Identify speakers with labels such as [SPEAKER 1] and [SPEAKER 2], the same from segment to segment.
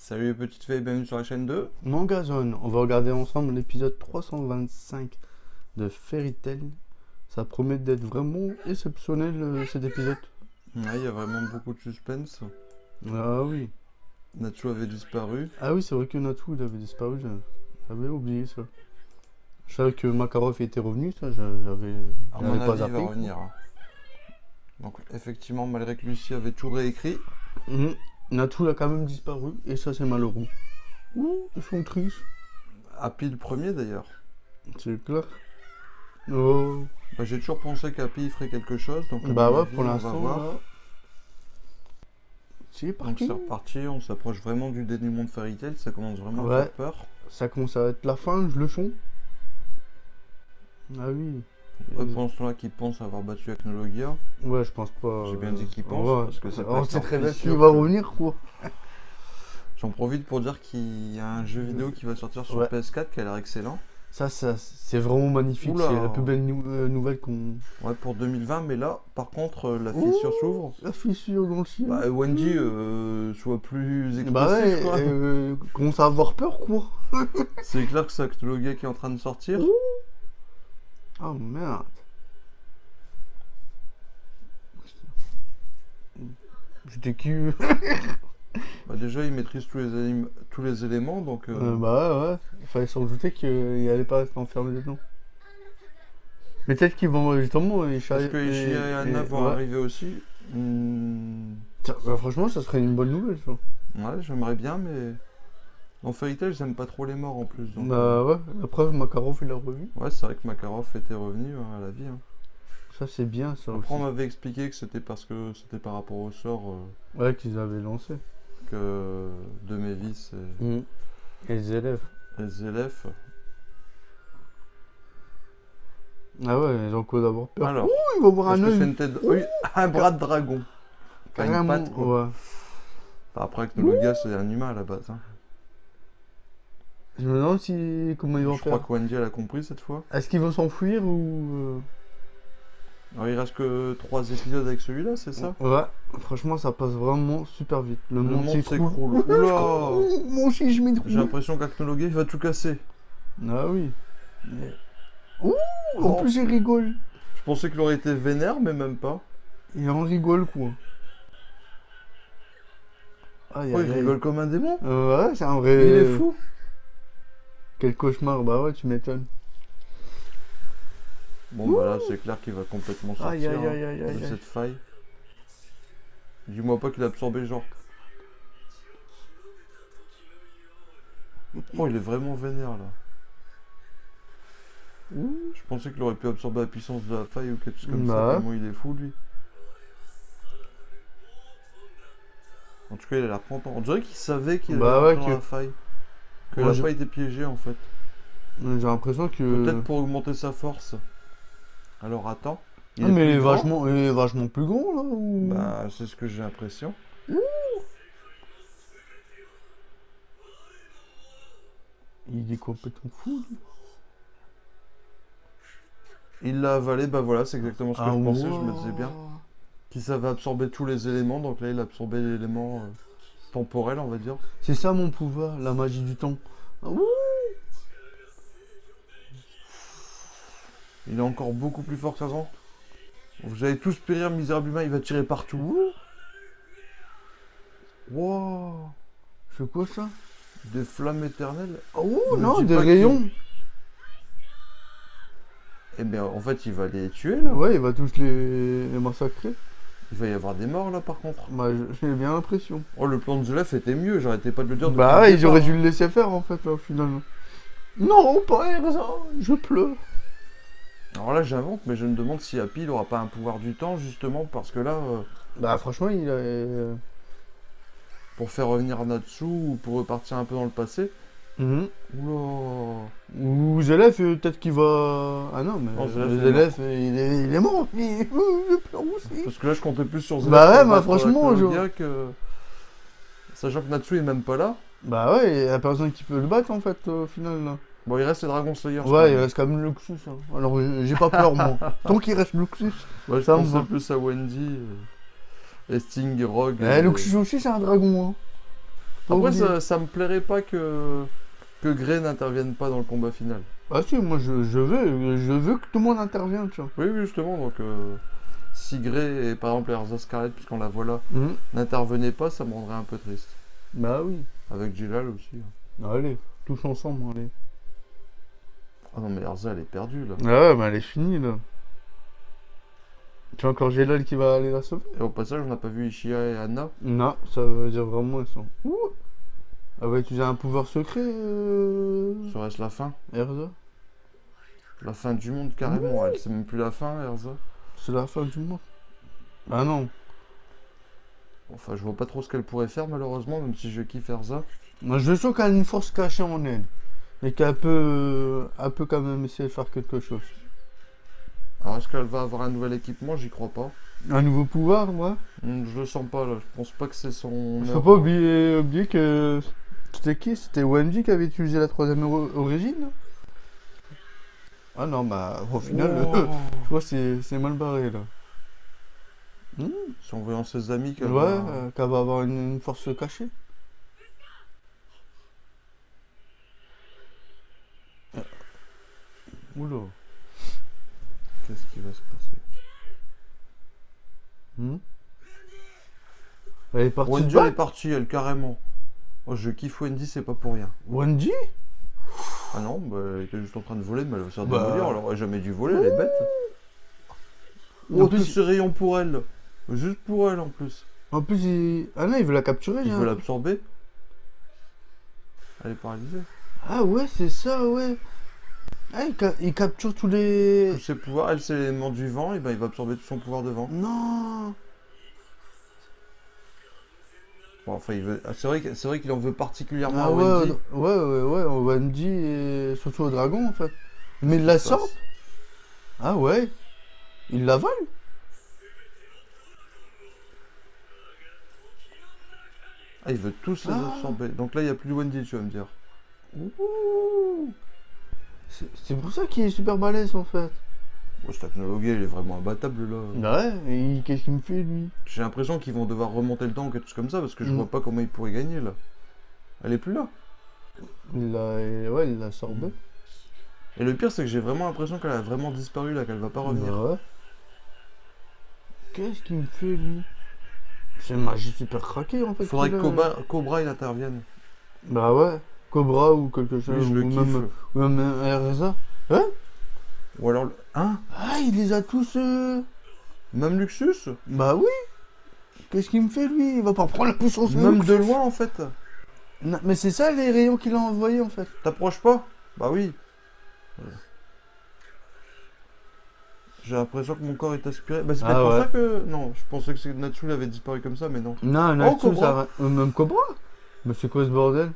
[SPEAKER 1] Salut les petites filles, bienvenue sur la chaîne 2.
[SPEAKER 2] Manga Zone, on va regarder ensemble l'épisode 325 de Fairy Tail. Ça promet d'être vraiment exceptionnel cet épisode.
[SPEAKER 1] Ouais, il y a vraiment beaucoup de suspense.
[SPEAKER 2] Ah oui.
[SPEAKER 1] Natsu avait disparu.
[SPEAKER 2] Ah oui, c'est vrai que Natsu il avait disparu, j'avais oublié ça. Je savais que Makarov était revenu, ça j'avais
[SPEAKER 1] À mon avis, il va revenir. Donc effectivement, malgré que Lucie avait tout réécrit.
[SPEAKER 2] Natsu a quand même disparu et ça c'est malheureux. Ouh, ils sont tristes.
[SPEAKER 1] Happy le premier d'ailleurs.
[SPEAKER 2] C'est clair. Oh.
[SPEAKER 1] Bah, j'ai toujours pensé qu'Happy ferait quelque chose. Donc
[SPEAKER 2] Bah ouais,
[SPEAKER 1] avis,
[SPEAKER 2] pour l'instant,
[SPEAKER 1] on va voir.
[SPEAKER 2] C'est
[SPEAKER 1] Donc
[SPEAKER 2] parti.
[SPEAKER 1] c'est reparti, on s'approche vraiment du dénouement de Fairy Tail, ça commence vraiment à
[SPEAKER 2] Ouais.
[SPEAKER 1] faire peur.
[SPEAKER 2] Ça commence à être la fin, je le sens. Ah oui.
[SPEAKER 1] Pendant ce temps-là, qui pense avoir battu Acnologia.
[SPEAKER 2] Ouais, je pense pas.
[SPEAKER 1] J'ai bien dit qu'il pense,
[SPEAKER 2] ouais.
[SPEAKER 1] parce que c'est pas
[SPEAKER 2] On sait très bien
[SPEAKER 1] sûr
[SPEAKER 2] qu'il va
[SPEAKER 1] que-
[SPEAKER 2] revenir, quoi.
[SPEAKER 1] J'en profite pour dire qu'il y a un jeu vidéo qui va sortir sur
[SPEAKER 2] Ouais.
[SPEAKER 1] PS4 qui a l'air excellent.
[SPEAKER 2] Ça c'est vraiment magnifique.
[SPEAKER 1] Oula.
[SPEAKER 2] C'est la plus belle nouvelle qu'on.
[SPEAKER 1] Ouais, pour 2020, mais là, par contre, la fissure s'ouvre.
[SPEAKER 2] La fissure dans le ciel.
[SPEAKER 1] Bah, Wendy soit plus expressif,
[SPEAKER 2] Bah ouais,
[SPEAKER 1] quoi.
[SPEAKER 2] commence à avoir peur, quoi.
[SPEAKER 1] C'est clair que c'est Acnologia qui est en train de sortir.
[SPEAKER 2] Oh merde. J'étais qui
[SPEAKER 1] Bah, déjà, il maîtrise tous les éléments, donc...
[SPEAKER 2] Bah ouais. Il fallait s'en douter qu'il allait pas rester enfermé dedans. Mais peut-être qu'ils vont justement
[SPEAKER 1] Parce que Ishii et Anna vont
[SPEAKER 2] ouais.
[SPEAKER 1] arriver aussi.
[SPEAKER 2] Tiens, bah, franchement, ça serait une bonne nouvelle, ça.
[SPEAKER 1] Ouais, j'aimerais bien, mais... Dans Fairy Tail, j'aime pas trop les morts en plus. Donc,
[SPEAKER 2] Bah ouais, la preuve, Makarov il a revu.
[SPEAKER 1] ouais, c'est vrai que Makarov était revenu à la vie. Hein.
[SPEAKER 2] Ça c'est bien, ça
[SPEAKER 1] Après, on
[SPEAKER 2] aussi.
[SPEAKER 1] m'avait expliqué que c'était parce que c'était par rapport au sort
[SPEAKER 2] Ouais, qu'ils avaient lancé.
[SPEAKER 1] que de Mévis et
[SPEAKER 2] Et les élèves.
[SPEAKER 1] les élèves.
[SPEAKER 2] Ah ouais, ils ont quoi d'avoir peur.
[SPEAKER 1] Alors,
[SPEAKER 2] Ouh, il va voir
[SPEAKER 1] est-ce
[SPEAKER 2] un
[SPEAKER 1] que c'est
[SPEAKER 2] œil.
[SPEAKER 1] une tête oui, un bras de dragon. Pas une
[SPEAKER 2] Carrément,
[SPEAKER 1] patte, quoi.
[SPEAKER 2] ouais.
[SPEAKER 1] Enfin, après, Acnologia, c'est un humain à la base. Hein.
[SPEAKER 2] Je me demande si comment ils vont
[SPEAKER 1] Je crois
[SPEAKER 2] faire.
[SPEAKER 1] que Wendy, elle a compris cette fois.
[SPEAKER 2] Est-ce qu'ils vont s'enfuir ou
[SPEAKER 1] Alors, il reste que 3 épisodes avec celui-là, c'est ça?
[SPEAKER 2] Ouais, franchement, ça passe vraiment super vite. Le
[SPEAKER 1] Le
[SPEAKER 2] monde
[SPEAKER 1] monde
[SPEAKER 2] s'écroule.
[SPEAKER 1] s'écroule. Oula!
[SPEAKER 2] Ouh, mon chien, je m'écroule.
[SPEAKER 1] J'ai l'impression qu'Acnologia, il va tout casser.
[SPEAKER 2] Ah oui. Ouh, en
[SPEAKER 1] Oh.
[SPEAKER 2] plus, il rigole.
[SPEAKER 1] Je pensais qu'il aurait été vénère, mais même pas.
[SPEAKER 2] Il en rigole, quoi. Aïe,
[SPEAKER 1] Oh, il
[SPEAKER 2] aïe, aïe.
[SPEAKER 1] rigole comme un démon.
[SPEAKER 2] Ouais, c'est un
[SPEAKER 1] Il
[SPEAKER 2] vrai.
[SPEAKER 1] est fou.
[SPEAKER 2] Quel cauchemar, bah ouais, tu m'étonnes.
[SPEAKER 1] Bon, bah là, c'est clair qu'il va complètement sortir
[SPEAKER 2] Aïe, aïe, aïe, aïe,
[SPEAKER 1] hein,
[SPEAKER 2] aïe,
[SPEAKER 1] de
[SPEAKER 2] aïe.
[SPEAKER 1] cette faille. Dis-moi pas qu'il a absorbé genre. Oh, il est vraiment vénère là. Je pensais qu'il aurait pu absorber la puissance de la faille ou quelque chose comme
[SPEAKER 2] Bah
[SPEAKER 1] ça.
[SPEAKER 2] ouais.
[SPEAKER 1] Tellement il est fou lui. En tout cas, il a l'air content. On dirait qu'il savait qu'il
[SPEAKER 2] Bah
[SPEAKER 1] allait
[SPEAKER 2] ouais,
[SPEAKER 1] rentrer dans
[SPEAKER 2] que-
[SPEAKER 1] la faille. Que
[SPEAKER 2] Moi,
[SPEAKER 1] la
[SPEAKER 2] je-
[SPEAKER 1] faille était piégée en fait.
[SPEAKER 2] J'ai l'impression que.
[SPEAKER 1] Peut-être pour augmenter sa force. Alors attends.
[SPEAKER 2] Ah, mais
[SPEAKER 1] plus
[SPEAKER 2] il est
[SPEAKER 1] grand.
[SPEAKER 2] vachement plus grand là ou...
[SPEAKER 1] Bah, c'est ce que j'ai l'impression.
[SPEAKER 2] Il est complètement fou. Lui.
[SPEAKER 1] Il l'a avalé, bah voilà, c'est exactement ce que je pensais, je me disais bien.
[SPEAKER 2] wow.
[SPEAKER 1] Qu'il savait absorber tous les éléments, donc là il a absorbé l'élément temporel, on va dire.
[SPEAKER 2] C'est ça mon pouvoir, la magie du temps. Ah, ouh.
[SPEAKER 1] Il est encore beaucoup plus fort qu'avant. Vous allez tous périr, misérable humain, il va tirer partout. Wow,
[SPEAKER 2] C'est quoi ça?
[SPEAKER 1] des flammes éternelles.
[SPEAKER 2] Oh
[SPEAKER 1] Me
[SPEAKER 2] non,
[SPEAKER 1] dis
[SPEAKER 2] des
[SPEAKER 1] pas
[SPEAKER 2] rayons.
[SPEAKER 1] Eh bien, en fait, il va les tuer là.
[SPEAKER 2] Ouais, il va tous les massacrer.
[SPEAKER 1] Il va y avoir des morts là, par contre.
[SPEAKER 2] Bah, j'ai bien l'impression.
[SPEAKER 1] Oh, le plan de Zelef était mieux, j'arrêtais pas de le dire. depuis
[SPEAKER 2] Bah,
[SPEAKER 1] le
[SPEAKER 2] ils auraient
[SPEAKER 1] départ,
[SPEAKER 2] dû le laisser faire en fait, là, finalement. Non, pas ça, je pleure.
[SPEAKER 1] Alors là, j'invente, mais je me demande si Happy il aura pas un pouvoir du temps, justement, parce que là,
[SPEAKER 2] Bah, franchement, il a.
[SPEAKER 1] pour faire revenir Natsu ou pour repartir un peu dans le passé. Oula.
[SPEAKER 2] Ou Zelef, peut-être qu'il va. Ah non, mais
[SPEAKER 1] Non, Zelef,
[SPEAKER 2] Zelef, il est mort. Je pleure aussi.
[SPEAKER 1] Parce que là, je comptais plus sur Zelef.
[SPEAKER 2] Bah ouais,
[SPEAKER 1] pour
[SPEAKER 2] bah
[SPEAKER 1] battre
[SPEAKER 2] franchement,
[SPEAKER 1] Acnologia que... Sachant que Natsu est même pas là.
[SPEAKER 2] Bah ouais, il y a personne qui peut le battre en fait, au final. Là.
[SPEAKER 1] Bon, il reste les Dragon Slayer. je
[SPEAKER 2] Ouais, il
[SPEAKER 1] crois.
[SPEAKER 2] reste quand même Luxus. Hein. Alors, j'ai pas peur, moi. Tant qu'il reste Luxus.
[SPEAKER 1] Ouais, je
[SPEAKER 2] ça me
[SPEAKER 1] pensais
[SPEAKER 2] va.
[SPEAKER 1] plus à Wendy et Sting et Rogue.
[SPEAKER 2] Eh, Luxus aussi, c'est un dragon. Hein. Pas
[SPEAKER 1] Après,
[SPEAKER 2] oublier.
[SPEAKER 1] ça me plairait pas que Grey n'intervienne pas dans le combat final.
[SPEAKER 2] Ah si, moi je veux que tout le monde intervienne, tu vois.
[SPEAKER 1] Oui, oui, justement, donc si Grey et par exemple Erza Scarlet, puisqu'on la voit là,
[SPEAKER 2] Mhm.
[SPEAKER 1] n'intervenaient pas, ça me rendrait un peu triste.
[SPEAKER 2] Bah oui.
[SPEAKER 1] Avec Jilal aussi.
[SPEAKER 2] Allez, tous ensemble, allez.
[SPEAKER 1] Ah non, mais Erza, elle est perdue là.
[SPEAKER 2] Ah ouais, mais elle est finie là. Tu as encore Gélal qui va aller la sauver?
[SPEAKER 1] Et au passage, on n'a pas vu Ishia et Anna.
[SPEAKER 2] Non, ça veut dire vraiment ils sont. Ouh. Elle va utiliser un pouvoir secret,
[SPEAKER 1] Serait-ce la fin?
[SPEAKER 2] Erza?
[SPEAKER 1] La fin du monde carrément. Elle, c'est même plus la fin, Erza.
[SPEAKER 2] C'est la fin du monde. Ah non.
[SPEAKER 1] Enfin, je vois pas trop ce qu'elle pourrait faire malheureusement, même si je kiffe Erza.
[SPEAKER 2] Moi je sens qu'elle a une force cachée en elle. Et qu'elle peut quand même essayer de faire quelque chose.
[SPEAKER 1] Alors, est-ce qu'elle va avoir un nouvel équipement? J'y crois pas.
[SPEAKER 2] Un nouveau pouvoir, ouais.
[SPEAKER 1] Je le sens pas là. Je pense pas que c'est son.
[SPEAKER 2] Faut pas oublier que. C'était qui? C'était Wendy qui avait utilisé la troisième origine? Ah non, bah au final,
[SPEAKER 1] Oh.
[SPEAKER 2] je vois c'est mal barré là.
[SPEAKER 1] C'est en voyant ses amis qu'elle
[SPEAKER 2] Ouais,
[SPEAKER 1] va...
[SPEAKER 2] qu'elle va avoir une force cachée. Oula.
[SPEAKER 1] Qu'est-ce qui va se passer?
[SPEAKER 2] Elle est partie
[SPEAKER 1] Wendy,
[SPEAKER 2] de
[SPEAKER 1] elle est
[SPEAKER 2] battre.
[SPEAKER 1] partie, elle, carrément. Oh, je kiffe Wendy, c'est pas pour rien.
[SPEAKER 2] Wendy?
[SPEAKER 1] Ah non, bah, elle était juste en train de voler, mais elle va se faire
[SPEAKER 2] Bah.
[SPEAKER 1] démolir. Elle aurait jamais dû voler, elle est bête.
[SPEAKER 2] En
[SPEAKER 1] Oh,
[SPEAKER 2] plus,
[SPEAKER 1] tous ces rayons pour elle. Juste pour elle, en plus.
[SPEAKER 2] En plus, ah non, il veut la capturer,
[SPEAKER 1] Il
[SPEAKER 2] j'ai
[SPEAKER 1] veut
[SPEAKER 2] un-
[SPEAKER 1] l'absorber. Elle est paralysée.
[SPEAKER 2] Ah ouais, c'est ça, ouais. Ah, il capture tous les...
[SPEAKER 1] Tous ses pouvoirs, elle, c'est l'élément du vent, et ben il va absorber tout son pouvoir de vent.
[SPEAKER 2] Non.
[SPEAKER 1] Bon, enfin, il veut... c'est vrai qu'il en veut particulièrement
[SPEAKER 2] Ah
[SPEAKER 1] à
[SPEAKER 2] ouais,
[SPEAKER 1] Wendy.
[SPEAKER 2] ouais, Wendy et surtout au dragon, en fait. Mais il
[SPEAKER 1] Qu'est-ce
[SPEAKER 2] la
[SPEAKER 1] qui se
[SPEAKER 2] sort.
[SPEAKER 1] passe?
[SPEAKER 2] Ah ouais. Il la vole.
[SPEAKER 1] Ah, il veut tous les
[SPEAKER 2] Ah.
[SPEAKER 1] absorber. Donc là, il n'y a plus de Wendy, tu vas me dire.
[SPEAKER 2] Ouh. C'est pour ça qu'il est super balèze, en fait.
[SPEAKER 1] Oh, ce technologue, il est vraiment imbattable, là.
[SPEAKER 2] Ouais, et qu'est-ce qu'il me fait, lui?
[SPEAKER 1] J'ai l'impression qu'ils vont devoir remonter le temps ou quelque chose comme ça, parce que je
[SPEAKER 2] Mm.
[SPEAKER 1] vois pas comment ils pourraient gagner, là. Elle est plus là.
[SPEAKER 2] Ouais, il l'a sorbé.
[SPEAKER 1] Et le pire, c'est que j'ai vraiment l'impression qu'elle a vraiment disparu, là, qu'elle va pas revenir.
[SPEAKER 2] Ouais. Qu'est-ce qu'il me fait, lui? C'est une magie super craquée, en fait.
[SPEAKER 1] Faudrait que
[SPEAKER 2] qu'il a.
[SPEAKER 1] Cobra, il intervienne.
[SPEAKER 2] Bah ouais. Cobra ou quelque chose.
[SPEAKER 1] Lui, je le
[SPEAKER 2] ou
[SPEAKER 1] kiffe.
[SPEAKER 2] même RSA. Hein?
[SPEAKER 1] Ou alors... Hein?
[SPEAKER 2] Ah, il les a tous...
[SPEAKER 1] Même Luxus?
[SPEAKER 2] Bah oui. Qu'est-ce qu'il me fait, lui? Il va pas prendre la puissance
[SPEAKER 1] Même de
[SPEAKER 2] Luxus.
[SPEAKER 1] loin, en fait.
[SPEAKER 2] Non, mais c'est ça, les rayons qu'il a envoyés, en fait.
[SPEAKER 1] T'approches pas? Bah oui. J'ai l'impression que mon corps est aspiré. Bah c'est
[SPEAKER 2] Ah
[SPEAKER 1] peut-être pour
[SPEAKER 2] ouais.
[SPEAKER 1] ça que... Non, je pensais que Natsu il avait disparu comme ça, mais non.
[SPEAKER 2] Non, Natsu,
[SPEAKER 1] Cobra.
[SPEAKER 2] même Cobra. Mais c'est quoi ce bordel?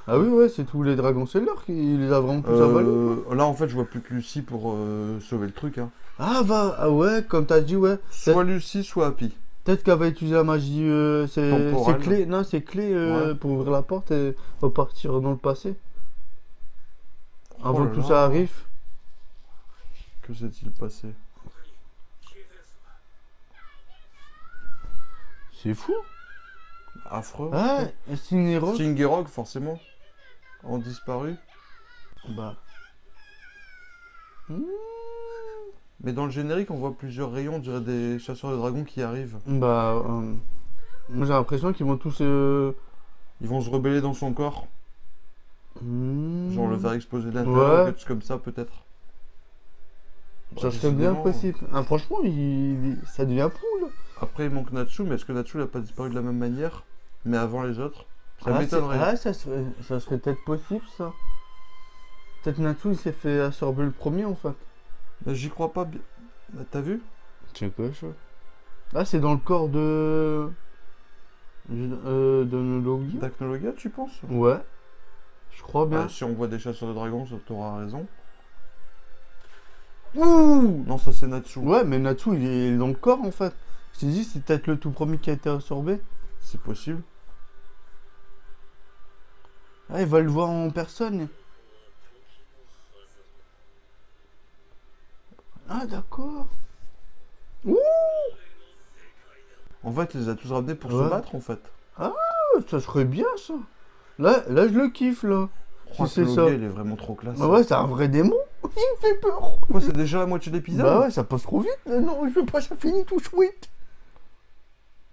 [SPEAKER 2] Ah oui, ouais, c'est tous les dragons sellers qui les a vraiment tous avalés.
[SPEAKER 1] Là, en fait, je vois plus que Lucie pour sauver le truc. Hein.
[SPEAKER 2] Ah ouais, comme t'as dit, ouais.
[SPEAKER 1] Soit Lucie, soit Happy.
[SPEAKER 2] Peut-être qu'elle va utiliser la magie, c'est
[SPEAKER 1] Temporelle.
[SPEAKER 2] clé, non, c'est clé
[SPEAKER 1] Ouais.
[SPEAKER 2] pour ouvrir la porte et repartir dans le passé. Avant
[SPEAKER 1] Oh là
[SPEAKER 2] que tout
[SPEAKER 1] là.
[SPEAKER 2] ça arrive.
[SPEAKER 1] Que s'est-il passé?
[SPEAKER 2] C'est fou.
[SPEAKER 1] Affreux.
[SPEAKER 2] Ah, Sting et Rock.
[SPEAKER 1] Sting et Rogue, forcément, ont disparu.
[SPEAKER 2] Bah.
[SPEAKER 1] Mais dans le générique, on voit plusieurs rayons, on dirait des chasseurs de dragons qui arrivent.
[SPEAKER 2] Bah. Moi j'ai l'impression qu'ils vont tous.
[SPEAKER 1] Ils vont se rebeller dans son corps. Genre le faire exploser de l'intérieur,
[SPEAKER 2] Ouais.
[SPEAKER 1] quelque chose comme ça, peut-être.
[SPEAKER 2] Ça
[SPEAKER 1] Bah,
[SPEAKER 2] serait bien
[SPEAKER 1] décidément.
[SPEAKER 2] possible. Ah, franchement, ça devient fou là.
[SPEAKER 1] Après, il manque Natsu, mais est-ce que Natsu n'a pas disparu de la même manière, mais avant les autres? Ça
[SPEAKER 2] Ah,
[SPEAKER 1] m'étonnerait.
[SPEAKER 2] Ah, ça serait peut-être possible ça. Peut-être Natsu il s'est fait absorber le premier en fait.
[SPEAKER 1] Mais j'y crois pas bien. Bah, t'as vu?
[SPEAKER 2] C'est quoi ça? Ah, c'est dans le corps de. De Nologia?
[SPEAKER 1] Technologia, tu penses?
[SPEAKER 2] Ouais. Je crois bien.
[SPEAKER 1] Ah, si on voit des chasseurs de dragons, ça t'auras raison.
[SPEAKER 2] Ouh!
[SPEAKER 1] Non, ça c'est Natsu.
[SPEAKER 2] Ouais, mais Natsu il est dans le corps en fait. Je t'ai dit, c'est peut-être le tout premier qui a été absorbé.
[SPEAKER 1] C'est possible.
[SPEAKER 2] Ah, il va le voir en personne. Ah, d'accord.
[SPEAKER 1] En fait, il les a tous ramenés pour
[SPEAKER 2] Ouais.
[SPEAKER 1] se battre, en fait.
[SPEAKER 2] Ah ça serait bien ça. Là, je le kiffe là.
[SPEAKER 1] Oh,
[SPEAKER 2] Si c'est
[SPEAKER 1] le
[SPEAKER 2] ça.
[SPEAKER 1] gars, il est vraiment trop classe.
[SPEAKER 2] Bah ouais, c'est un vrai démon. Il me fait peur.
[SPEAKER 1] Quoi, c'est déjà la moitié de l'épisode?
[SPEAKER 2] Bah ouais, ça passe trop vite. Non, je veux pas, ça finit tout chouette.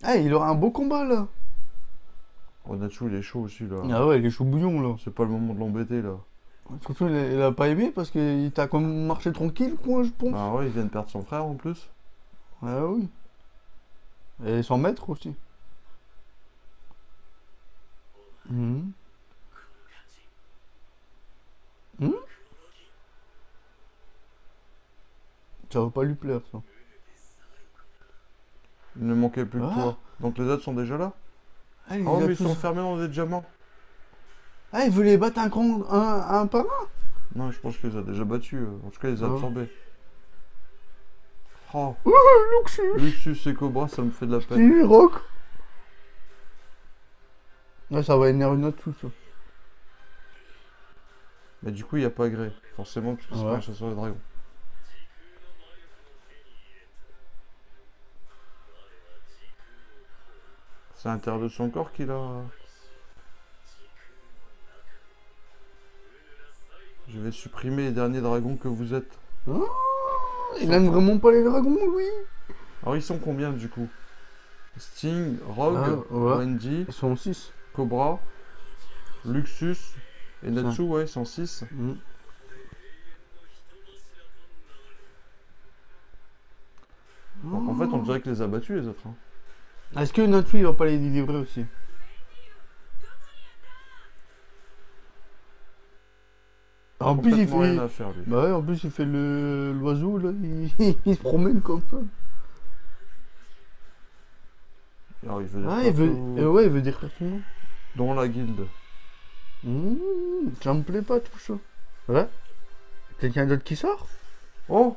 [SPEAKER 2] Ah, il aura un beau combat là.
[SPEAKER 1] Oh, Natsu, il est chaud aussi, là.
[SPEAKER 2] Ah ouais, il est chaud bouillon là.
[SPEAKER 1] C'est pas le moment de l'embêter, là.
[SPEAKER 2] Surtout, il a pas aimé parce qu'il t'a comme marché tranquille, quoi, je pense.
[SPEAKER 1] Bah ouais, il vient de perdre son frère, en plus.
[SPEAKER 2] Ah oui. Et 100 mètres aussi. Mhm. Mhm. Ça va pas lui plaire, ça.
[SPEAKER 1] Il ne manquait plus que
[SPEAKER 2] Ah.
[SPEAKER 1] toi. Donc les autres sont déjà là?
[SPEAKER 2] Ah, il
[SPEAKER 1] Oh,
[SPEAKER 2] les a
[SPEAKER 1] mais ils
[SPEAKER 2] tous-
[SPEAKER 1] sont enfermés dans des diamants.
[SPEAKER 2] Ah, il veut les battre un par un.
[SPEAKER 1] Non, je pense qu'il les a déjà battus. En tout cas, il les a
[SPEAKER 2] Ah.
[SPEAKER 1] absorbés. Oh,
[SPEAKER 2] Luxus,
[SPEAKER 1] Luxus et Cobra, ça me fait de la peine.
[SPEAKER 2] il rock. Là, ça va énerver notre tout, ça.
[SPEAKER 1] Mais du coup, il n'y a pas Grey. Forcément, parce que c'est
[SPEAKER 2] Ouais.
[SPEAKER 1] pas un chasseur de dragons. C'est à l'intérieur de son corps qu'il a... Je vais supprimer les derniers dragons que vous êtes.
[SPEAKER 2] Oh, il aime vraiment pas les dragons, lui.
[SPEAKER 1] Alors, ils sont combien, du coup? Sting, Rogue,
[SPEAKER 2] Ah, ouais.
[SPEAKER 1] Wendy,
[SPEAKER 2] Ils sont 6.
[SPEAKER 1] Cobra, Luxus et Natsu, ouais, ils sont 6. En fait, on dirait qu'il les a battus, les autres. Hein.
[SPEAKER 2] Est-ce que Natsu, il va pas les délivrer aussi? En plus, il
[SPEAKER 1] Complètement
[SPEAKER 2] fait...
[SPEAKER 1] rien à faire, lui.
[SPEAKER 2] Bah ouais, en plus, il fait l'oiseau, là. Il se promène comme ça.
[SPEAKER 1] Alors, il veut
[SPEAKER 2] Ah,
[SPEAKER 1] des
[SPEAKER 2] il veut...
[SPEAKER 1] partout
[SPEAKER 2] ouais, il veut dire son nom.
[SPEAKER 1] dans la guilde.
[SPEAKER 2] Ça me plaît pas, tout ça. Ouais. Quelqu'un d'autre qui sort?
[SPEAKER 1] Oh!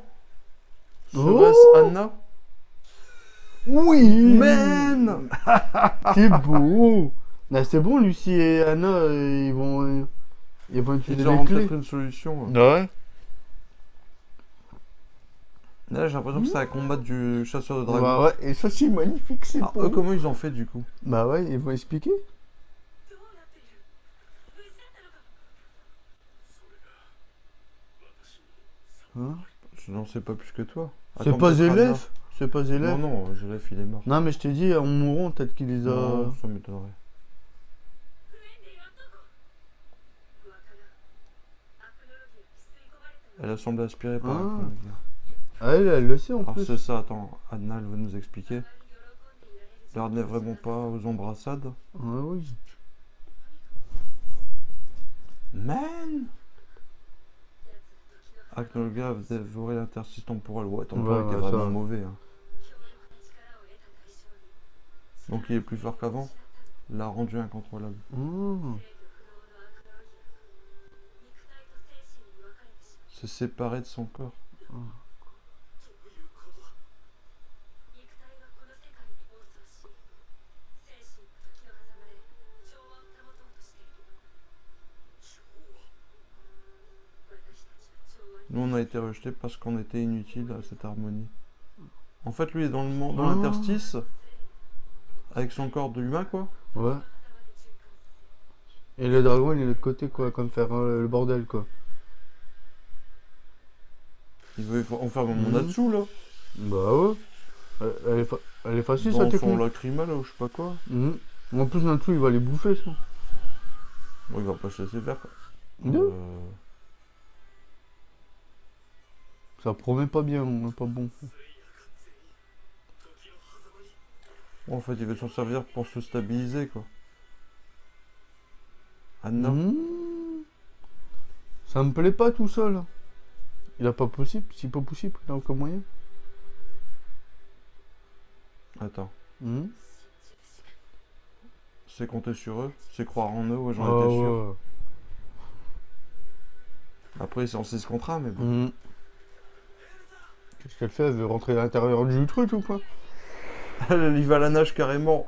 [SPEAKER 2] Oh!
[SPEAKER 1] Serait-ce Anna?
[SPEAKER 2] Oui!
[SPEAKER 1] Man!
[SPEAKER 2] C'est beau! Là, c'est bon, Lucie et Anna, ils vont utiliser
[SPEAKER 1] Ils
[SPEAKER 2] les
[SPEAKER 1] auront
[SPEAKER 2] clés.
[SPEAKER 1] peut-être une solution.
[SPEAKER 2] Ouais.
[SPEAKER 1] Là, j'ai l'impression que c'est un combat du chasseur de dragons.
[SPEAKER 2] Bah ouais, et ça, c'est magnifique, c'est
[SPEAKER 1] Alors,
[SPEAKER 2] beau.
[SPEAKER 1] eux, comment ils ont fait, du coup?
[SPEAKER 2] Bah ouais, ils vont expliquer. Hein?
[SPEAKER 1] Je n'en sais pas plus que toi.
[SPEAKER 2] C'est
[SPEAKER 1] Attends,
[SPEAKER 2] pas
[SPEAKER 1] peut-être Anna.
[SPEAKER 2] Zélef? C'est pas Zélef?
[SPEAKER 1] Non, non, Zélef, il est mort.
[SPEAKER 2] Non, mais je t'ai dit, en mourant, peut-être qu'il les a...
[SPEAKER 1] Non, ça m'étonnerait. Elle a semblé aspirée par
[SPEAKER 2] Ah.
[SPEAKER 1] la technologie.
[SPEAKER 2] Ah, elle le sait en
[SPEAKER 1] Alors
[SPEAKER 2] plus.
[SPEAKER 1] c'est ça, attends, Adna, elle veut nous expliquer. L'air n'est vraiment pas aux embrassades.
[SPEAKER 2] Ah oui.
[SPEAKER 1] Man! Aknologa a dévoré l'interstice temporel. Ouais, temporel
[SPEAKER 2] Ouais,
[SPEAKER 1] qui est
[SPEAKER 2] ouais,
[SPEAKER 1] vraiment
[SPEAKER 2] ça.
[SPEAKER 1] mauvais. Hein. Donc il est plus fort qu'avant. L'a rendu incontrôlable.
[SPEAKER 2] Oh.
[SPEAKER 1] Se séparer de son corps. Nous on a été rejetés parce qu'on était inutile à cette harmonie. En fait lui est dans le monde, dans
[SPEAKER 2] Ah.
[SPEAKER 1] l'interstice. Avec son corps de humain quoi.
[SPEAKER 2] Ouais. Et le dragon, il est de l'autre côté, quoi, comme faire le bordel, quoi.
[SPEAKER 1] Il veut enfermer mon Natsu là.
[SPEAKER 2] Bah ouais. Elle est facile,
[SPEAKER 1] Dans
[SPEAKER 2] sa
[SPEAKER 1] son
[SPEAKER 2] technique.
[SPEAKER 1] lacrymal ou je sais pas quoi.
[SPEAKER 2] En plus, Natsu, il va les bouffer, ça.
[SPEAKER 1] Bon, il va pas se laisser faire quoi.
[SPEAKER 2] Non. Ça promet pas bien, pas bon.
[SPEAKER 1] En fait, il veut s'en servir pour se stabiliser, quoi. Anna.
[SPEAKER 2] Ça me plaît pas tout ça, là. Il a pas possible, c'est pas possible, il a aucun moyen.
[SPEAKER 1] Attends.
[SPEAKER 2] Mhm.
[SPEAKER 1] C'est compter sur eux. C'est croire en eux, ouais, j'en
[SPEAKER 2] Ah
[SPEAKER 1] étais sûr.
[SPEAKER 2] ouais.
[SPEAKER 1] Après, c'est en 6 contre 1, mais bon.
[SPEAKER 2] Mhm. Qu'est-ce qu'elle fait? Elle veut rentrer à l'intérieur du truc ou quoi?
[SPEAKER 1] Elle y va à la nage carrément.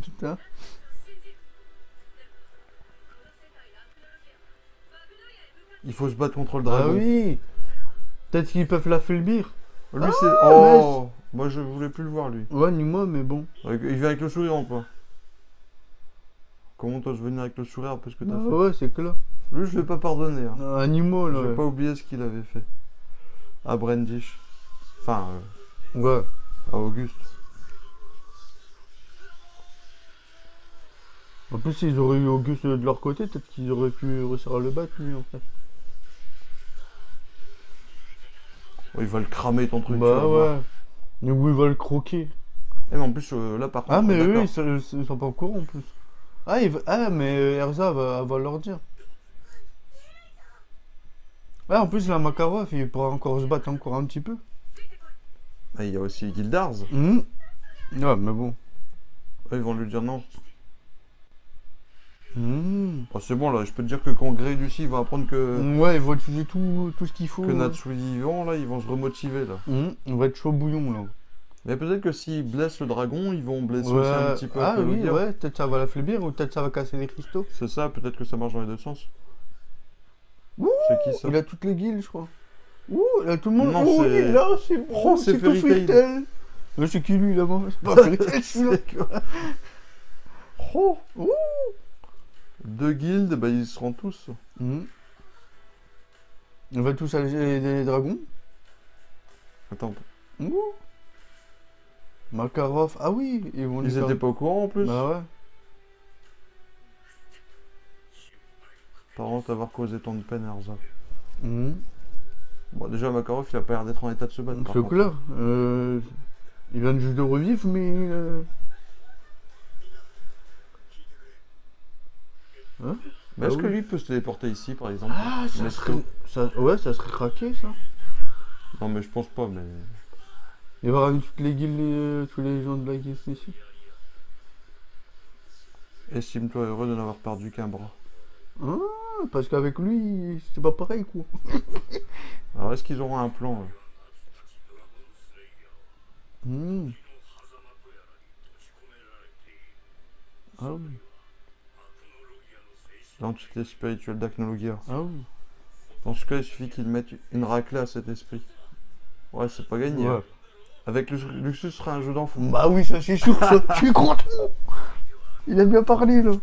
[SPEAKER 2] Putain.
[SPEAKER 1] Il faut se battre contre le
[SPEAKER 2] Ah
[SPEAKER 1] dragon.
[SPEAKER 2] oui. Peut-être qu'ils peuvent l'affaiblir.
[SPEAKER 1] Lui, c'est. Oh! Moi, je voulais plus le voir, lui.
[SPEAKER 2] Ouais, ni moi, mais bon.
[SPEAKER 1] Il vient avec le sourire en quoi. Comment t'oses venir avec le sourire après ce que t'as
[SPEAKER 2] Ah
[SPEAKER 1] fait?
[SPEAKER 2] ouais, c'est clair.
[SPEAKER 1] Lui, je vais pas pardonner. Hein.
[SPEAKER 2] Animaux, là.
[SPEAKER 1] Je vais
[SPEAKER 2] Ouais.
[SPEAKER 1] pas oublier ce qu'il avait fait. À Brandish. Enfin,
[SPEAKER 2] Ouais.
[SPEAKER 1] à Auguste.
[SPEAKER 2] En plus, s'ils auraient eu Auguste de leur côté, peut-être qu'ils auraient pu réussir à le battre, lui, en fait.
[SPEAKER 1] Oh, il va le cramer ton truc. tu
[SPEAKER 2] Bah
[SPEAKER 1] vas voir.
[SPEAKER 2] ouais. Mais où il va le croquer.
[SPEAKER 1] Eh, mais en plus, là, par contre.
[SPEAKER 2] Ah, mais eux,
[SPEAKER 1] d'accord.
[SPEAKER 2] ils sont pas au courant, en plus. Ah, mais Erza va leur dire. Ah, en plus, la Makarov, il pourra encore se battre encore un petit peu.
[SPEAKER 1] Ah, il y a aussi Gildars.
[SPEAKER 2] Ouais, mais bon.
[SPEAKER 1] Eux, ils vont lui dire non.
[SPEAKER 2] Mhm.
[SPEAKER 1] Oh, c'est bon, là, je peux te dire que quand Grey et Lucie vont apprendre que,
[SPEAKER 2] Ouais, il va utiliser tout ce qu'il faut.
[SPEAKER 1] que Natsu est vivant, là, ils vont se remotiver, là.
[SPEAKER 2] Il va être chaud bouillon, là.
[SPEAKER 1] Mais peut-être que s'ils blessent le dragon, ils vont blesser aussi un
[SPEAKER 2] Ouais.
[SPEAKER 1] petit peu
[SPEAKER 2] Ah oui,
[SPEAKER 1] Apollonia.
[SPEAKER 2] ouais, peut-être ça va l'affaiblir ou peut-être ça va casser les cristaux.
[SPEAKER 1] C'est ça, peut-être que ça marche dans les deux sens.
[SPEAKER 2] Ouh,
[SPEAKER 1] C'est qui ça?
[SPEAKER 2] il a toutes les guildes, je crois. Ouh, il a tout le monde.
[SPEAKER 1] Non,
[SPEAKER 2] Oh,
[SPEAKER 1] c'est-
[SPEAKER 2] il est là, c'est bon.
[SPEAKER 1] Oh, c'est
[SPEAKER 2] tout
[SPEAKER 1] Fairy Tail.
[SPEAKER 2] Tail. Mais c'est qui lui là-bas? C'est pas Fairy Tail, celui-là.
[SPEAKER 1] C'est quoi? Oh,
[SPEAKER 2] Ouh.
[SPEAKER 1] deux guildes, bah ils seront tous.
[SPEAKER 2] On va tous aller les dragons.
[SPEAKER 1] Attends,
[SPEAKER 2] Ouh. Makarov. Ah oui, ils vont lui
[SPEAKER 1] ils
[SPEAKER 2] faire-
[SPEAKER 1] étaient pas au courant en plus.
[SPEAKER 2] Bah ouais.
[SPEAKER 1] Par contre, avoir causé tant de peine, Erza.
[SPEAKER 2] Mhm.
[SPEAKER 1] Bon, déjà, Makarov, il a pas l'air d'être en état de se battre. par
[SPEAKER 2] C'est
[SPEAKER 1] contre.
[SPEAKER 2] clair. Il vient juste de revivre, mais. Hein?
[SPEAKER 1] Mais
[SPEAKER 2] Ah
[SPEAKER 1] est-ce que
[SPEAKER 2] oui.
[SPEAKER 1] lui peut se téléporter ici, par exemple?
[SPEAKER 2] Ah, ça
[SPEAKER 1] Mais
[SPEAKER 2] serait. Ouais, ça serait craqué, ça.
[SPEAKER 1] Non, mais je pense pas, mais.
[SPEAKER 2] Il va y avoir toutes les guildes, tous les gens de la guilde ici.
[SPEAKER 1] Estime-toi heureux de n'avoir perdu qu'un bras.
[SPEAKER 2] Ah, parce qu'avec lui, c'est pas pareil, quoi.
[SPEAKER 1] Alors, est-ce qu'ils auront un plan
[SPEAKER 2] Hmm. Ah oui.
[SPEAKER 1] L'entité spirituelle d'Acnologia.
[SPEAKER 2] Ah oui.
[SPEAKER 1] Dans ce cas, il suffit qu'ils mettent une raclée à cet esprit. Ouais, c'est pas gagné.
[SPEAKER 2] Ouais.
[SPEAKER 1] hein. Avec Luxus, ce sera un jeu d'enfant.
[SPEAKER 2] Bah oui, ça c'est sûr, ça. Je suis content. Il a bien parlé, là.
[SPEAKER 3] それに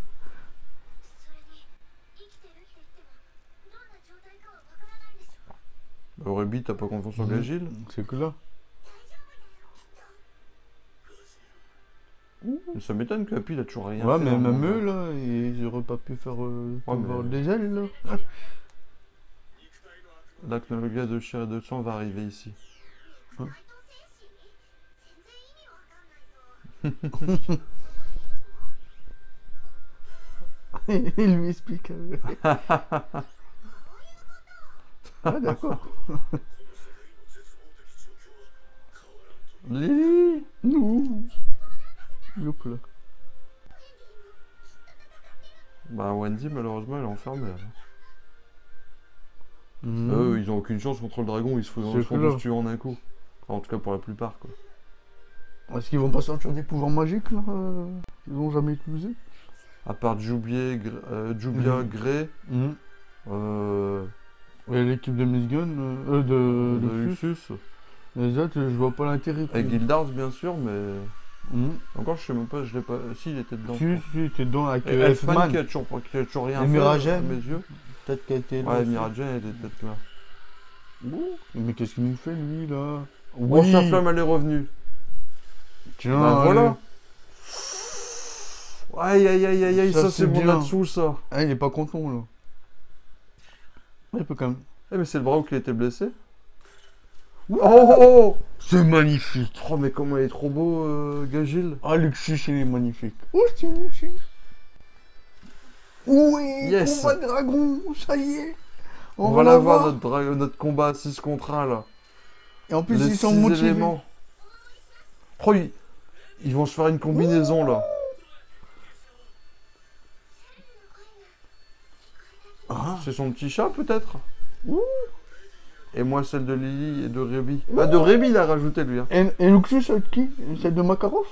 [SPEAKER 3] 生きてるって言ってもどんな状態かはわからないんですよ。
[SPEAKER 1] Ruby, t'as pas confiance en Gagil?
[SPEAKER 2] C'est que là.
[SPEAKER 1] Mais ça m'étonne que Happy, il a toujours rien
[SPEAKER 2] Ouais,
[SPEAKER 1] fait.
[SPEAKER 2] mais
[SPEAKER 1] dans le
[SPEAKER 2] même
[SPEAKER 1] monde,
[SPEAKER 2] eux, là, ils auraient pas pu faire avoir
[SPEAKER 1] mais-
[SPEAKER 2] des ailes, là.
[SPEAKER 1] L'Acnologia de chair et de sang va arriver ici.
[SPEAKER 3] 意外と精神に全然意味わかんないぞ。
[SPEAKER 2] Il lui explique. Ah, d'accord.
[SPEAKER 1] Lily!
[SPEAKER 2] Nous. Youp, là.
[SPEAKER 1] Bah, Wendy, malheureusement, elle est enfermée. Là.
[SPEAKER 2] Mhm.
[SPEAKER 1] Eux, ils ont aucune chance contre le dragon, ils se font
[SPEAKER 2] C'est clair.
[SPEAKER 1] tous tuer en un coup. Enfin, en tout cas, pour la plupart, quoi.
[SPEAKER 2] Est-ce qu'ils vont pas sortir des pouvoirs magiques, là Ils ont jamais utilisé
[SPEAKER 1] À part Jubia,
[SPEAKER 2] Mhm.
[SPEAKER 1] Grey,
[SPEAKER 2] Et l'équipe de Miss Gun, de
[SPEAKER 1] de
[SPEAKER 2] Luxus.
[SPEAKER 1] Luxus,
[SPEAKER 2] Les autres, je vois pas l'intérêt.
[SPEAKER 1] et Gildars, bien sûr, mais...
[SPEAKER 2] Mhm.
[SPEAKER 1] Encore, je sais même pas, je l'ai pas... Si, il était dedans.
[SPEAKER 2] Si, si, t'es dedans avec
[SPEAKER 1] Et Elfman, qui
[SPEAKER 2] Elfman.
[SPEAKER 1] a toujours rien
[SPEAKER 2] Et
[SPEAKER 1] fait,
[SPEAKER 2] Miragen.
[SPEAKER 1] à mes yeux.
[SPEAKER 2] Peut-être qu'elle était là.
[SPEAKER 1] Ouais,
[SPEAKER 2] aussi.
[SPEAKER 1] Miragen, elle était peut-être là.
[SPEAKER 2] Mais qu'est-ce qu'il nous fait, lui, là
[SPEAKER 1] Oh, sa flamme, elle est revenue.
[SPEAKER 2] Tiens,
[SPEAKER 1] Bah, voilà. Aïe, aïe, aïe, aïe, aïe,
[SPEAKER 2] Ça,
[SPEAKER 1] ça,
[SPEAKER 2] c'est
[SPEAKER 1] c'est bon
[SPEAKER 2] bien.
[SPEAKER 1] là-dessous, ça.
[SPEAKER 2] Ah, il est pas content, là. Il peut quand même.
[SPEAKER 1] Eh, mais c'est le bras qui a été blessé. Oh, oh, oh.
[SPEAKER 2] C'est magnifique.
[SPEAKER 1] Oh, mais comment il est trop beau, Gagil.
[SPEAKER 2] Ah, Luxus, il est magnifique. Oh, c'est Luxus. Oui,
[SPEAKER 1] Yes.
[SPEAKER 2] combat de dragon, ça y est.
[SPEAKER 1] On va l'avoir, notre combat à 6 contre 1, là.
[SPEAKER 2] Et en plus,
[SPEAKER 1] Les
[SPEAKER 2] ils sont
[SPEAKER 1] 6
[SPEAKER 2] motivés.
[SPEAKER 1] éléments. Oh, ils vont se faire une combinaison, là.
[SPEAKER 2] Ah.
[SPEAKER 1] C'est son petit chat, peut-être. Et moi, celle de Lily et de Rébi. Ah, de Rébi, il a rajouté, lui. Hein.
[SPEAKER 2] Et Luxus, c'est qui? Celle de Makarov?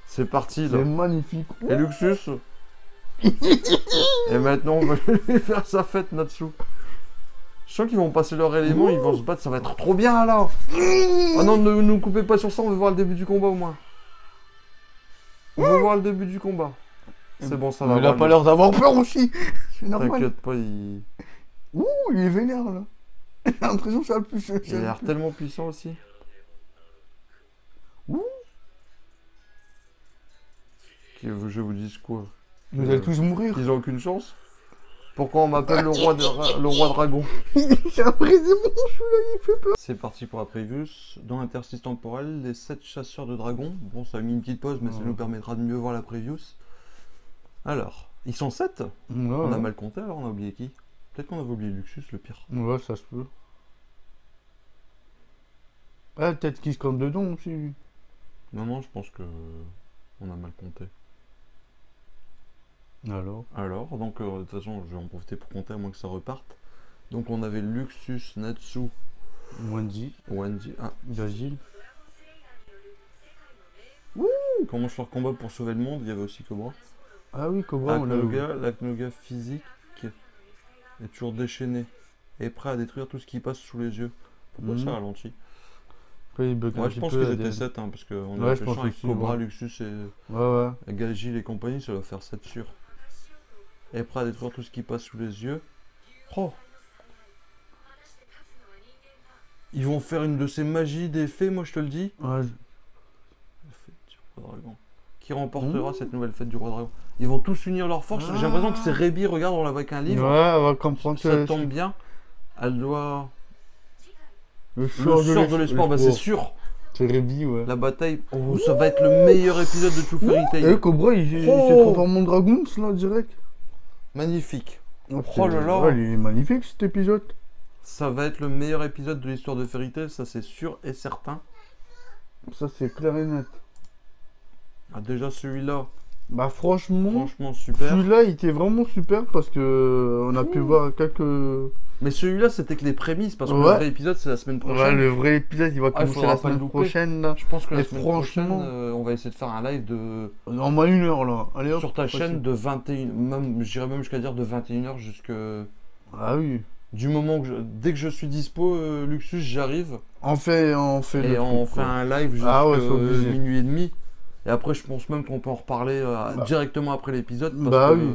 [SPEAKER 1] C'est parti,
[SPEAKER 2] C'est
[SPEAKER 1] là.
[SPEAKER 2] magnifique.
[SPEAKER 1] Et Luxus. Et maintenant, on va lui faire sa fête, Natsu. sens qu'ils vont passer leur élément, ils vont se battre, ça va être trop bien là. Oh non, ne nous coupez pas sur ça, on veut voir le début du combat au moins. On veut voir le début du combat. C'est bon, ça va.
[SPEAKER 2] Mais il a pas l'air d'avoir peur aussi. C'est normal.
[SPEAKER 1] T'inquiète pas, il
[SPEAKER 2] Ouh, il est vénère là. J'ai l'impression que ça va le plus.
[SPEAKER 1] a l'air tellement puissant aussi.
[SPEAKER 2] Ouh.
[SPEAKER 1] Que je vous dise quoi?
[SPEAKER 2] Vous allez tous mourir.
[SPEAKER 1] Ils ont aucune chance? Pourquoi on m'appelle le roi dragon?
[SPEAKER 2] J'ai un brisé mon celui-là, il fait peur.
[SPEAKER 1] C'est parti pour la preview. Dans l'interstice temporel, les 7 chasseurs de dragons. Bon, ça a mis une petite pause, mais ça nous permettra de mieux voir la preview. Alors, ils sont 7? On a mal compté alors, on a oublié qui? Peut-être qu'on avait oublié Luxus, le pire.
[SPEAKER 2] Ouais, ça se peut. Ah, peut-être qu'il se compte dedans aussi. Lui.
[SPEAKER 1] Non, je pense que on a mal compté. Alors, donc de toute façon, je vais en profiter pour compter à moins que ça reparte. Donc on avait Luxus, Natsu,
[SPEAKER 2] Wendy, Gagil.
[SPEAKER 1] Commence leur combat pour sauver le monde. Il y avait aussi Cobra.
[SPEAKER 2] Ah oui, Cobra,
[SPEAKER 1] L'Aknoga physique est toujours déchaîné et prêt à détruire tout ce qui passe sous les yeux. Pourquoi ça ralentit?
[SPEAKER 2] Après, il bug un
[SPEAKER 1] Ouais,
[SPEAKER 2] petit
[SPEAKER 1] je pense
[SPEAKER 2] peu,
[SPEAKER 1] qu'ils étaient
[SPEAKER 2] des-
[SPEAKER 1] 7, parce qu'on
[SPEAKER 2] Ouais,
[SPEAKER 1] a
[SPEAKER 2] je
[SPEAKER 1] fait
[SPEAKER 2] pense
[SPEAKER 1] champ avec
[SPEAKER 2] aussi,
[SPEAKER 1] Cobra,
[SPEAKER 2] ouais.
[SPEAKER 1] Luxus
[SPEAKER 2] Ouais.
[SPEAKER 1] et Gagil et compagnie, ça doit faire 7 sûr. Et prêt à détruire tout ce qui passe sous les yeux. Oh! Ils vont faire une de ces magies des fées, moi je te le dis.
[SPEAKER 2] Ouais,
[SPEAKER 1] La fête du roi dragon. Qui remportera cette nouvelle fête du roi dragon? Ils vont tous unir leurs forces. J'ai l'impression que c'est Rebi, regarde, on la voit avec un livre.
[SPEAKER 2] Ouais, on va comprendre
[SPEAKER 1] Ça
[SPEAKER 2] que
[SPEAKER 1] tombe bien. Elle doit.
[SPEAKER 2] le
[SPEAKER 1] Le
[SPEAKER 2] sort
[SPEAKER 1] sort de l'espoir, bah c'est sûr.
[SPEAKER 2] C'est Rébi, ouais.
[SPEAKER 1] La bataille. Oh, ça va être le meilleur épisode de tout Fairy Tail.
[SPEAKER 2] Et Cobra, il s'est transformé en dragon, là, direct.
[SPEAKER 1] Magnifique.
[SPEAKER 2] Oh
[SPEAKER 1] là là.
[SPEAKER 2] Ouais, il est magnifique cet épisode.
[SPEAKER 1] Ça va être le meilleur épisode de l'histoire de Fairy Tail, ça c'est sûr et certain.
[SPEAKER 2] Ça, c'est clair et net.
[SPEAKER 1] Ah, déjà celui-là,
[SPEAKER 2] Bah, franchement,
[SPEAKER 1] franchement super.
[SPEAKER 2] celui-là, il était vraiment super parce que on a pu voir quelques.
[SPEAKER 1] Mais celui-là, c'était que les prémices, parce que le
[SPEAKER 2] Ouais.
[SPEAKER 1] vrai épisode c'est la semaine
[SPEAKER 2] Ouais,
[SPEAKER 1] prochaine.
[SPEAKER 2] le vrai épisode, il va commencer
[SPEAKER 1] faudra
[SPEAKER 2] la
[SPEAKER 1] pas le
[SPEAKER 2] semaine
[SPEAKER 1] louper.
[SPEAKER 2] prochaine, là.
[SPEAKER 1] Je pense que la
[SPEAKER 2] Et
[SPEAKER 1] semaine
[SPEAKER 2] franchement-
[SPEAKER 1] prochaine, on va essayer de faire un live de
[SPEAKER 2] Normalement, 1 heure, là. Allez, hop.
[SPEAKER 1] sur ta
[SPEAKER 2] facile.
[SPEAKER 1] chaîne de 21, même, j'irais même jusqu'à dire de 21h jusque
[SPEAKER 2] Ah oui.
[SPEAKER 1] du moment que dès que je suis dispo, Luxus, j'arrive
[SPEAKER 2] On fait
[SPEAKER 1] et
[SPEAKER 2] le
[SPEAKER 1] on
[SPEAKER 2] truc,
[SPEAKER 1] fait
[SPEAKER 2] quoi.
[SPEAKER 1] un live jusqu'à
[SPEAKER 2] Ah ouais, c'est obligé.
[SPEAKER 1] minuit et demi. Et après, je pense même qu'on peut en reparler
[SPEAKER 2] Bah.
[SPEAKER 1] directement après l'épisode parce
[SPEAKER 2] Bah
[SPEAKER 1] que
[SPEAKER 2] oui.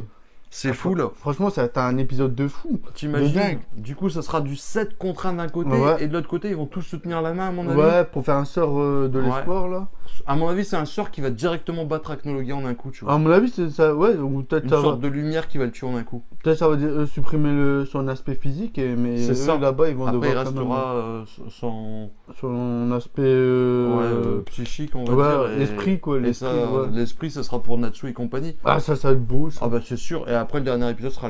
[SPEAKER 1] c'est fou là.
[SPEAKER 2] Franchement, ça va être un épisode de fou. De
[SPEAKER 1] T'imagines?
[SPEAKER 2] dingue.
[SPEAKER 1] Du coup, ça sera du 7 contre 1 d'un côté
[SPEAKER 2] Ouais.
[SPEAKER 1] et de l'autre côté, ils vont tous se tenir la main à mon avis.
[SPEAKER 2] Ouais, pour faire un sort de
[SPEAKER 1] Ouais.
[SPEAKER 2] l'espoir, là.
[SPEAKER 1] À mon avis, c'est un sort qui va directement battre Acnologia en un coup, tu vois.
[SPEAKER 2] À mon avis, c'est ça, ouais, ou peut-être
[SPEAKER 1] Une
[SPEAKER 2] ça va,
[SPEAKER 1] sorte de lumière qui va le tuer en un coup.
[SPEAKER 2] peut-être ça va supprimer son aspect physique, mais
[SPEAKER 1] C'est
[SPEAKER 2] eux,
[SPEAKER 1] ça.
[SPEAKER 2] là-bas, ils vont
[SPEAKER 1] Après, il
[SPEAKER 2] devoir quand même,
[SPEAKER 1] restera son
[SPEAKER 2] son aspect
[SPEAKER 1] psychique, on va
[SPEAKER 2] ouais,
[SPEAKER 1] dire.
[SPEAKER 2] l'esprit, quoi,
[SPEAKER 1] Et
[SPEAKER 2] l'esprit,
[SPEAKER 1] ça,
[SPEAKER 2] ouais.
[SPEAKER 1] l'esprit, ça sera pour Natsu et compagnie.
[SPEAKER 2] Ah, ça va être beau, ça.
[SPEAKER 1] Ah bah c'est sûr. Et après, le dernier épisode sera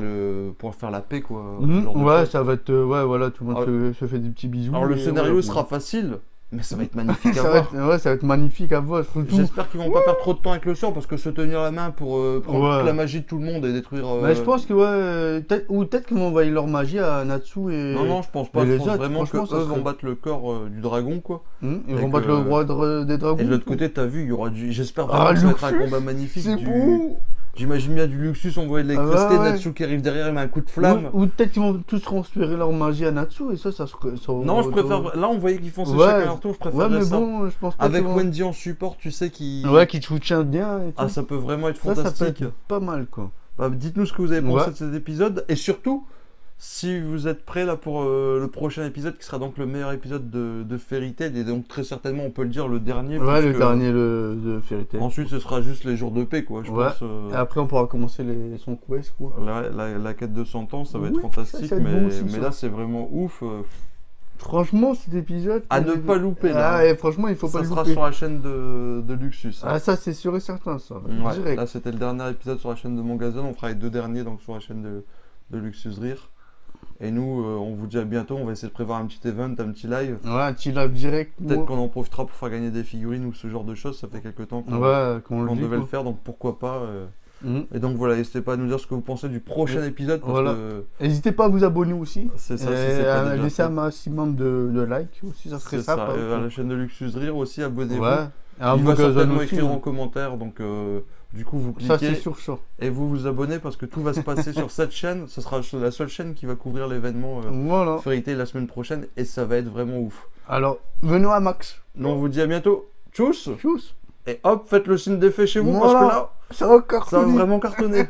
[SPEAKER 1] pour faire la paix, quoi. ce genre de
[SPEAKER 2] Ouais,
[SPEAKER 1] choses.
[SPEAKER 2] ça va être, ouais, voilà, tout le monde
[SPEAKER 1] Alors-
[SPEAKER 2] se fait des petits bisous.
[SPEAKER 1] Alors le
[SPEAKER 2] et
[SPEAKER 1] scénario
[SPEAKER 2] voilà,
[SPEAKER 1] sera facile, mais ça va être magnifique à
[SPEAKER 2] ça va
[SPEAKER 1] voir.
[SPEAKER 2] être, ouais, ça va être magnifique à voir, surtout.
[SPEAKER 1] J'espère qu'ils vont pas perdre trop de temps avec le sort parce que se tenir la main pour prendre
[SPEAKER 2] Ouais.
[SPEAKER 1] toute la magie de tout le monde et détruire.
[SPEAKER 2] Mais je pense que, ouais, peut-être qu'ils vont envoyer leur magie à Natsu et.
[SPEAKER 1] Non, je pense pas.
[SPEAKER 2] et
[SPEAKER 1] Je
[SPEAKER 2] les
[SPEAKER 1] pense
[SPEAKER 2] autres,
[SPEAKER 1] vraiment que
[SPEAKER 2] franchement, ça
[SPEAKER 1] eux
[SPEAKER 2] serait-
[SPEAKER 1] vont battre le corps du dragon, quoi.
[SPEAKER 2] Ils
[SPEAKER 1] Et
[SPEAKER 2] vont battre
[SPEAKER 1] que-
[SPEAKER 2] le roi des dragons.
[SPEAKER 1] Et de l'autre côté, t'as vu, il y aura du. J'espère
[SPEAKER 2] Ah,
[SPEAKER 1] vraiment que ça va être un
[SPEAKER 2] Luxus,
[SPEAKER 1] combat magnifique.
[SPEAKER 2] c'est
[SPEAKER 1] du-
[SPEAKER 2] beau.
[SPEAKER 1] J'imagine bien du Luxus envoyé de l'électricité,
[SPEAKER 2] Ah ouais.
[SPEAKER 1] Natsu qui arrive derrière et met un coup de flamme.
[SPEAKER 2] Ou peut-être qu'ils vont tous transférer leur magie à Natsu et ça serait.
[SPEAKER 1] Non, je préfère. Là, on voyait qu'ils fonçaient
[SPEAKER 2] Ouais.
[SPEAKER 1] chacun leur tour. Je préfère
[SPEAKER 2] Ouais, mais
[SPEAKER 1] ça.
[SPEAKER 2] bon, je pense pas
[SPEAKER 1] Avec
[SPEAKER 2] qu'ils vont-
[SPEAKER 1] Wendy en support, tu sais qui.
[SPEAKER 2] Ouais, qui soutient bien et tout.
[SPEAKER 1] Ah, ça peut vraiment être
[SPEAKER 2] ça peut
[SPEAKER 1] fantastique.
[SPEAKER 2] être pas mal, quoi.
[SPEAKER 1] Bah, dites-nous ce que vous avez pensé
[SPEAKER 2] Ouais.
[SPEAKER 1] de cet épisode et surtout si vous êtes prêts là pour le prochain épisode qui sera donc le meilleur épisode de Fairy Tail et donc très certainement on peut le dire le dernier.
[SPEAKER 2] Ouais, le
[SPEAKER 1] puisque
[SPEAKER 2] dernier de Fairy Tail.
[SPEAKER 1] Ensuite ce sera juste les jours de paix quoi. Je
[SPEAKER 2] Ouais.
[SPEAKER 1] pense.
[SPEAKER 2] Et après, on pourra commencer son quest, quoi.
[SPEAKER 1] La quête de 100 ans ça va
[SPEAKER 2] Oui,
[SPEAKER 1] être fantastique
[SPEAKER 2] ça va être
[SPEAKER 1] mais,
[SPEAKER 2] bon aussi,
[SPEAKER 1] mais
[SPEAKER 2] ça.
[SPEAKER 1] là c'est vraiment ouf.
[SPEAKER 2] Franchement, cet épisode.
[SPEAKER 1] À ne pas louper là.
[SPEAKER 2] Ah, et franchement, il faut pas
[SPEAKER 1] Ça
[SPEAKER 2] le
[SPEAKER 1] sera
[SPEAKER 2] louper.
[SPEAKER 1] sur la chaîne de Luxus.
[SPEAKER 2] Ah, ça, c'est sûr et certain, ça.
[SPEAKER 1] Ouais,
[SPEAKER 2] Direct.
[SPEAKER 1] là c'était le dernier épisode sur la chaîne de Mangazon, on fera les 2 derniers donc sur la chaîne de Luxus Rire. Et nous on vous dit à bientôt, on va essayer de prévoir un petit event, un petit live.
[SPEAKER 2] Ouais, un petit live direct.
[SPEAKER 1] Peut-être
[SPEAKER 2] moi.
[SPEAKER 1] qu'on en profitera pour faire gagner des figurines ou ce genre de choses, ça fait quelques temps qu'on
[SPEAKER 2] Ouais, qu'on le
[SPEAKER 1] qu'on
[SPEAKER 2] dit,
[SPEAKER 1] devait le
[SPEAKER 2] quoi.
[SPEAKER 1] faire donc pourquoi pas.
[SPEAKER 2] Mhm.
[SPEAKER 1] Et donc voilà, n'hésitez pas à nous dire ce que vous pensez du prochain épisode parce
[SPEAKER 2] Voilà.
[SPEAKER 1] que
[SPEAKER 2] N'hésitez pas à vous abonner aussi.
[SPEAKER 1] c'est ça, si
[SPEAKER 2] Et
[SPEAKER 1] c'est pas
[SPEAKER 2] à
[SPEAKER 1] déjà
[SPEAKER 2] laisser
[SPEAKER 1] fait.
[SPEAKER 2] un maximum de likes aussi, ça serait
[SPEAKER 1] C'est ça,
[SPEAKER 2] sympa.
[SPEAKER 1] à la chaîne de Luxus Rire aussi, abonnez-vous.
[SPEAKER 2] Ouais. Et à
[SPEAKER 1] Il va
[SPEAKER 2] Mangazon
[SPEAKER 1] certainement
[SPEAKER 2] aussi,
[SPEAKER 1] écrire
[SPEAKER 2] hein.
[SPEAKER 1] en commentaire, donc Du coup, vous
[SPEAKER 2] Ça, c'est
[SPEAKER 1] cliquez
[SPEAKER 2] sur ça.
[SPEAKER 1] et vous vous abonnez parce que tout va se passer sur cette chaîne. Ce sera la seule chaîne qui va couvrir l'événement
[SPEAKER 2] Voilà.
[SPEAKER 1] Fairy Tail la semaine prochaine et ça va être vraiment ouf.
[SPEAKER 2] Alors, venons à Max.
[SPEAKER 1] Nous, on vous dit à bientôt. Tchuss!
[SPEAKER 2] Tchuss.
[SPEAKER 1] Et hop, faites le signe d'effet chez vous
[SPEAKER 2] Voilà.
[SPEAKER 1] parce que là,
[SPEAKER 2] Ça va
[SPEAKER 1] ça va
[SPEAKER 2] cartonner.
[SPEAKER 1] vraiment cartonner.